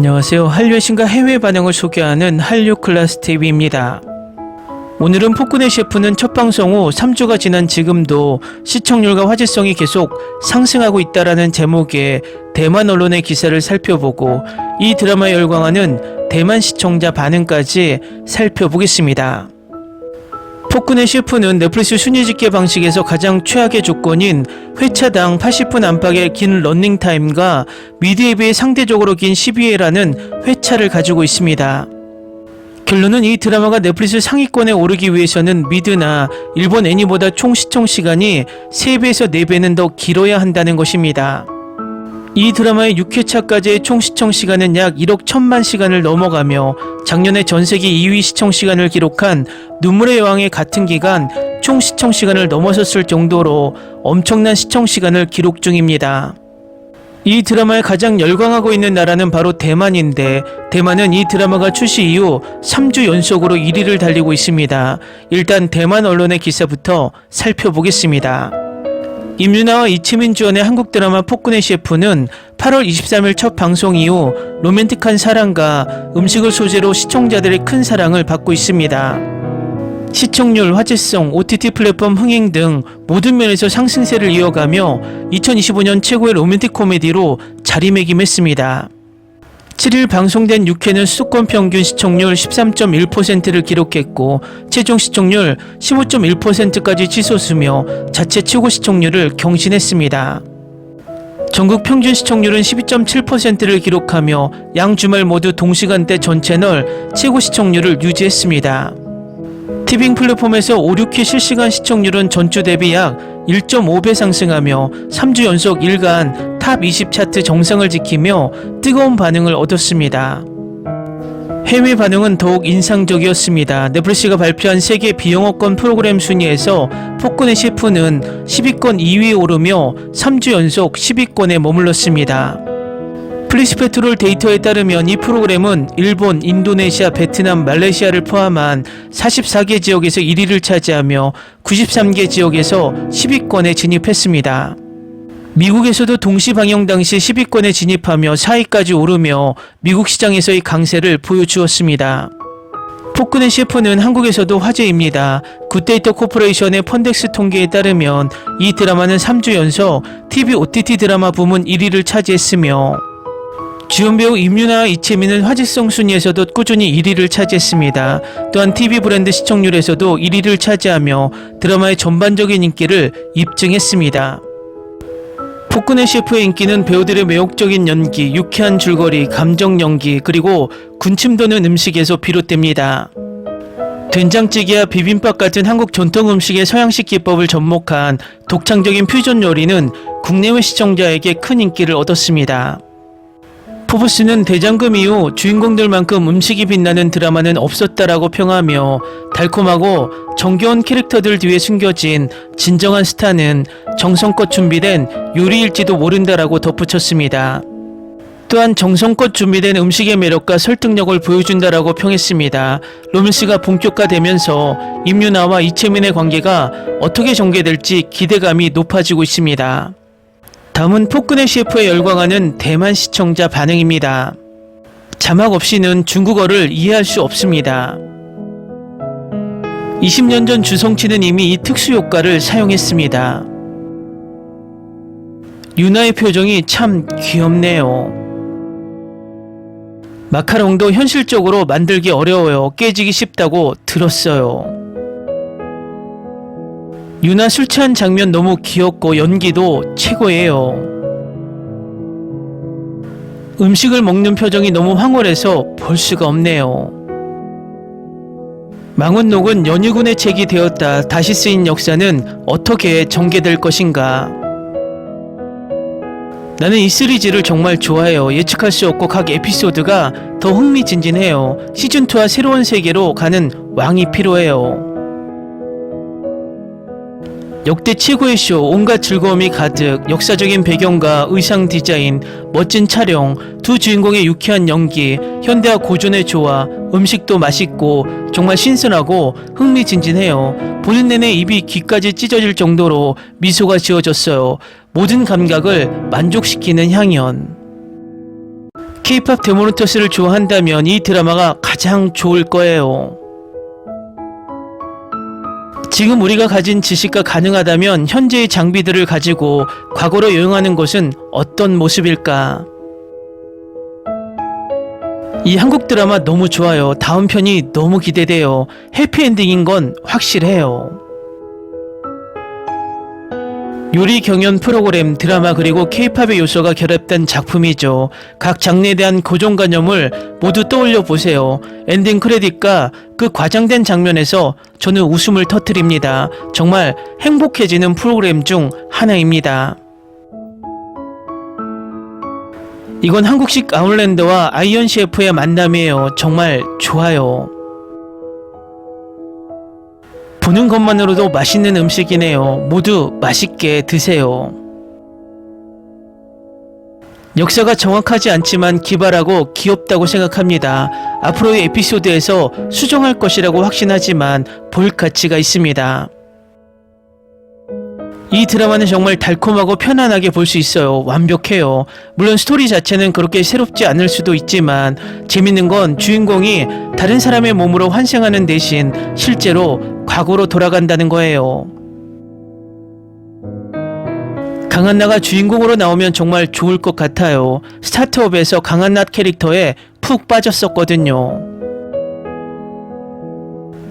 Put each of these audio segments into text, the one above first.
안녕하세요. 한류의 신과 해외 반응을 소개하는 한류클래스TV입니다. 오늘은 폭군의 셰프는 첫 방송 후 3주가 지난 지금도 시청률과 화제성이 계속 상승하고 있다라는 제목의 대만 언론의 기사를 살펴보고 이 드라마에 열광하는 대만 시청자 반응까지 살펴보겠습니다. 폭군의 셰프는 넷플릭스 순위 집계 방식에서 가장 최악의 조건인 회차당 80분 안팎의 긴 러닝타임과 미드에 비해 상대적으로 긴 12회라는 회차를 가지고 있습니다. 결론은 이 드라마가 넷플릭스 상위권에 오르기 위해서는 미드나 일본 애니보다 총 시청 시간이 3배에서 4배는 더 길어야 한다는 것입니다. 이 드라마의 6회차까지의 총 시청 시간은 약 1억 1000만 시간을 넘어가며 작년에 전세계 2위 시청 시간을 기록한 눈물의 여왕의 같은 기간 총 시청 시간을 넘어섰을 정도로 엄청난 시청 시간을 기록 중입니다. 이 드라마에 가장 열광하고 있는 나라는 바로 대만인데 대만은 이 드라마가 출시 이후 3주 연속으로 1위를 달리고 있습니다. 일단 대만 언론의 기사부터 살펴보겠습니다. 임윤아와 이치민 주연의 한국 드라마 폭군의 셰프는 8월 23일 첫 방송 이후 로맨틱한 사랑과 음식을 소재로 시청자들의 큰 사랑을 받고 있습니다. 시청률, 화제성, OTT 플랫폼 흥행 등 모든 면에서 상승세를 이어가며 2025년 최고의 로맨틱 코미디로 자리매김했습니다. 7일 방송된 6회는 수도권 평균 시청률 13.1%를 기록했고 최종 시청률 15.1%까지 치솟으며 자체 최고 시청률을 경신했습니다. 전국 평균 시청률은 12.7%를 기록하며 양 주말 모두 동시간대 전 채널 최고 시청률을 유지했습니다. 티빙 플랫폼에서 5, 6회 실시간 시청률은 전주 대비 약 1.5배 상승하며 3주 연속 일간 탑 20 차트 정상을 지키며 뜨거운 반응을 얻었습니다. 해외 반응은 더욱 인상적이었습니다. 넷플릭스가 발표한 세계 비영어권 프로그램 순위에서 폭군의 셰프는 10위권 2위에 오르며 3주 연속 10위권에 머물렀습니다. 플리스페트롤 데이터에 따르면 이 프로그램은 일본, 인도네시아, 베트남, 말레이시아를 포함한 44개 지역에서 1위를 차지하며 93개 지역에서 10위권에 진입했습니다. 미국에서도 동시 방영 당시 10위권에 진입하며 4위까지 오르며 미국 시장에서의 강세를 보여주었습니다. 폭군의 셰프는 한국에서도 화제입니다. 굿데이터 코퍼레이션의 펀덱스 통계에 따르면 이 드라마는 3주 연속 TV OTT 드라마 부문 1위를 차지했으며 주연 배우 임윤아와 이채민은 화제성 순위에서도 꾸준히 1위를 차지했습니다. 또한 TV 브랜드 시청률에서도 1위를 차지하며 드라마의 전반적인 인기를 입증했습니다. 폭군의 셰프의 인기는 배우들의 매혹적인 연기, 유쾌한 줄거리, 감정 연기, 그리고 군침 도는 음식에서 비롯됩니다. 된장찌개와 비빔밥 같은 한국 전통 음식의 서양식 기법을 접목한 독창적인 퓨전 요리는 국내외 시청자에게 큰 인기를 얻었습니다. 포브스는 대장금 이후 주인공들만큼 음식이 빛나는 드라마는 없었다라고 평하며 달콤하고 정겨운 캐릭터들 뒤에 숨겨진 진정한 스타는 정성껏 준비된 요리일지도 모른다라고 덧붙였습니다. 또한 정성껏 준비된 음식의 매력과 설득력을 보여준다라고 평했습니다. 로맨스가 본격화되면서 임윤아와 이채민의 관계가 어떻게 전개될지 기대감이 높아지고 있습니다. 다음은 폭군의 셰프에 열광하는 대만 시청자 반응입니다. 자막 없이는 중국어를 이해할 수 없습니다. 20년 전 주성치는 이미 이 특수 효과를 사용했습니다. 유나의 표정이 참 귀엽네요. 마카롱도 현실적으로 만들기 어려워요. 깨지기 쉽다고 들었어요. 유나 술 취한 장면 너무 귀엽고 연기도 최고예요. 음식을 먹는 표정이 너무 황홀해서 볼 수가 없네요. 망원록은 연희군의 책이 되었다. 다시 쓰인 역사는 어떻게 전개될 것인가. 나는 이 시리즈를 정말 좋아해요. 예측할 수 없고 각 에피소드가 더 흥미진진해요. 시즌2와 새로운 세계로 가는 왕이 필요해요. 역대 최고의 쇼, 온갖 즐거움이 가득, 역사적인 배경과 의상 디자인, 멋진 촬영, 두 주인공의 유쾌한 연기, 현대와 고전의 조화, 음식도 맛있고 정말 신선하고 흥미진진해요. 보는 내내 입이 귀까지 찢어질 정도로 미소가 지어졌어요. 모든 감각을 만족시키는 향연. K-팝 데모노터스를 좋아한다면 이 드라마가 가장 좋을 거예요. 지금 우리가 가진 지식과 가능하다면 현재의 장비들을 가지고 과거로 여행하는 것은 어떤 모습일까? 이 한국 드라마 너무 좋아요. 다음 편이 너무 기대돼요. 해피엔딩인 건 확실해요. 요리 경연 프로그램, 드라마 그리고 K-팝의 요소가 결합된 작품이죠. 각 장르에 대한 고정관념을 모두 떠올려 보세요. 엔딩 크레딧과 그 과장된 장면에서 저는 웃음을 터뜨립니다. 정말 행복해지는 프로그램 중 하나입니다. 이건 한국식 아웃랜더와 아이언 셰프의 만남이에요. 정말 좋아요. 보는 것만으로도 맛있는 음식이네요. 모두 맛있게 드세요. 역사가 정확하지 않지만 기발하고 귀엽다고 생각합니다. 앞으로의 에피소드에서 수정할 것이라고 확신하지만 볼 가치가 있습니다. 이 드라마는 정말 달콤하고 편안하게 볼 수 있어요. 완벽해요. 물론 스토리 자체는 그렇게 새롭지 않을 수도 있지만 재밌는 건 주인공이 다른 사람의 몸으로 환생하는 대신 실제로 과거로 돌아간다는 거예요. 강한나가 주인공으로 나오면 정말 좋을 것 같아요. 스타트업에서 강한나 캐릭터에 푹 빠졌었거든요.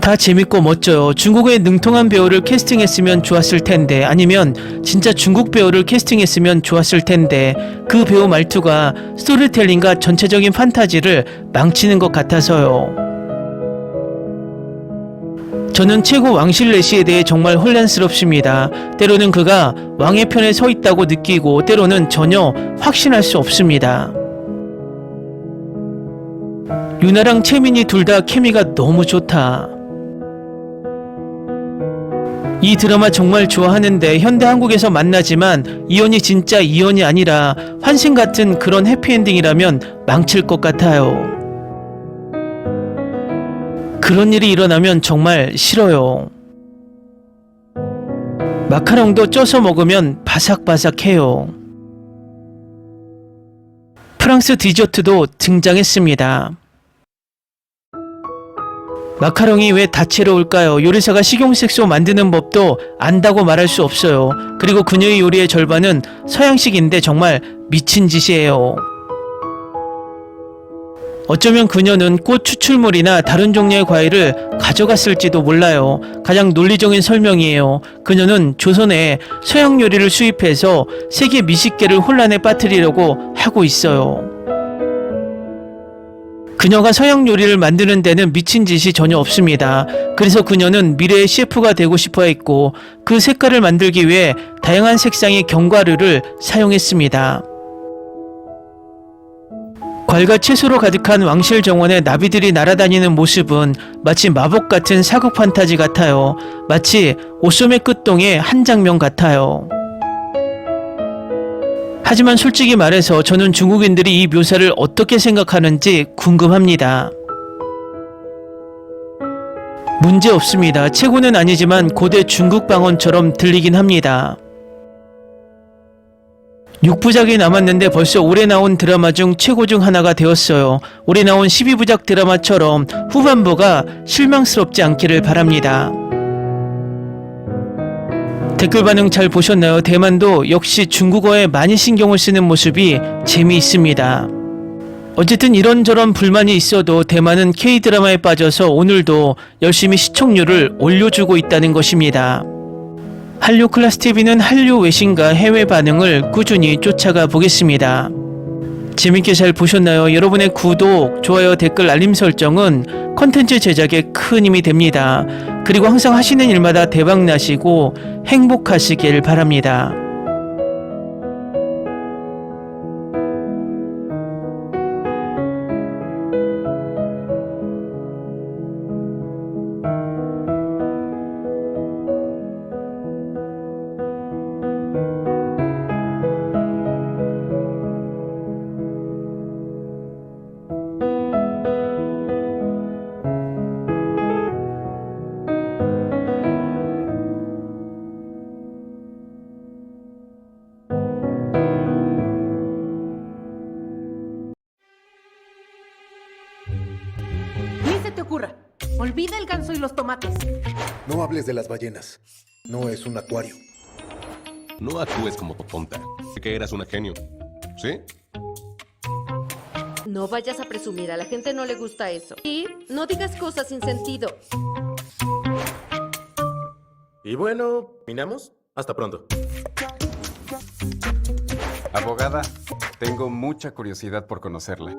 다 재밌고 멋져요. 중국의 능통한 배우를 캐스팅했으면 좋았을 텐데, 아니면 진짜 중국 배우를 캐스팅했으면 좋았을 텐데, 그 배우 말투가 스토리텔링과 전체적인 판타지를 망치는 것 같아서요. 저는 최고 왕실 내시에 대해 정말 혼란스럽습니다. 때로는 그가 왕의 편에 서 있다고 느끼고 때로는 전혀 확신할 수 없습니다. 유나랑 채민이 둘 다 케미가 너무 좋다. 이 드라마 정말 좋아하는데 현대 한국에서 만나지만 이혼이 진짜 이혼이 아니라 환생 같은 그런 해피엔딩이라면 망칠 것 같아요. 그런 일이 일어나면 정말 싫어요. 마카롱도 쪄서 먹으면 바삭바삭해요. 프랑스 디저트도 등장했습니다. 마카롱이 왜 다채로울까요? 요리사가 식용색소 만드는 법도 안다고 말할 수 없어요. 그리고 그녀의 요리의 절반은 서양식인데 정말 미친 짓이에요. 어쩌면 그녀는 꽃 추출물이나 다른 종류의 과일을 가져갔을지도 몰라요. 가장 논리적인 설명이에요. 그녀는 조선에 서양 요리를 수입해서 세계 미식계를 혼란에 빠뜨리려고 하고 있어요. 그녀가 서양 요리를 만드는 데는 미친 짓이 전혀 없습니다. 그래서 그녀는 미래의 셰프가 되고 싶어 했고 그 색깔을 만들기 위해 다양한 색상의 견과류를 사용했습니다. 과일과 채소로 가득한 왕실 정원에 나비들이 날아다니는 모습은 마치 마법 같은 사극 판타지 같아요. 마치 오소메 끝동의 한 장면 같아요. 하지만 솔직히 말해서 저는 중국인들이 이 묘사를 어떻게 생각하는지 궁금합니다. 문제 없습니다. 최고는 아니지만 고대 중국 방언처럼 들리긴 합니다. 6부작이 남았는데 벌써 올해 나온 드라마 중 최고 중 하나가 되었어요. 올해 나온 12부작 드라마처럼 후반부가 실망스럽지 않기를 바랍니다. 댓글 반응 잘 보셨나요? 대만도 역시 중국어에 많이 신경을 쓰는 모습이 재미있습니다. 어쨌든 이런저런 불만이 있어도 대만은 K-드라마에 빠져서 오늘도 열심히 시청률을 올려주고 있다는 것입니다. 한류 클래스TV는 한류 외신과 해외 반응을 꾸준히 쫓아가 보겠습니다. 재밌게 잘 보셨나요? 여러분의 구독, 좋아요, 댓글, 알림 설정은 컨텐츠 제작에 큰 힘이 됩니다. 그리고 항상 하시는 일마다 대박 나시고 행복하시길 바랍니다. Olvida el ganso y los tomates. No hables de las ballenas. No es un acuario. No actúes como tonta. Que eras una genio. ¿Sí? No vayas a presumir, a la gente no le gusta eso. Y no digas cosas sin sentido. Y bueno, ¿terminamos? Hasta pronto. Abogada, tengo mucha curiosidad por conocerla.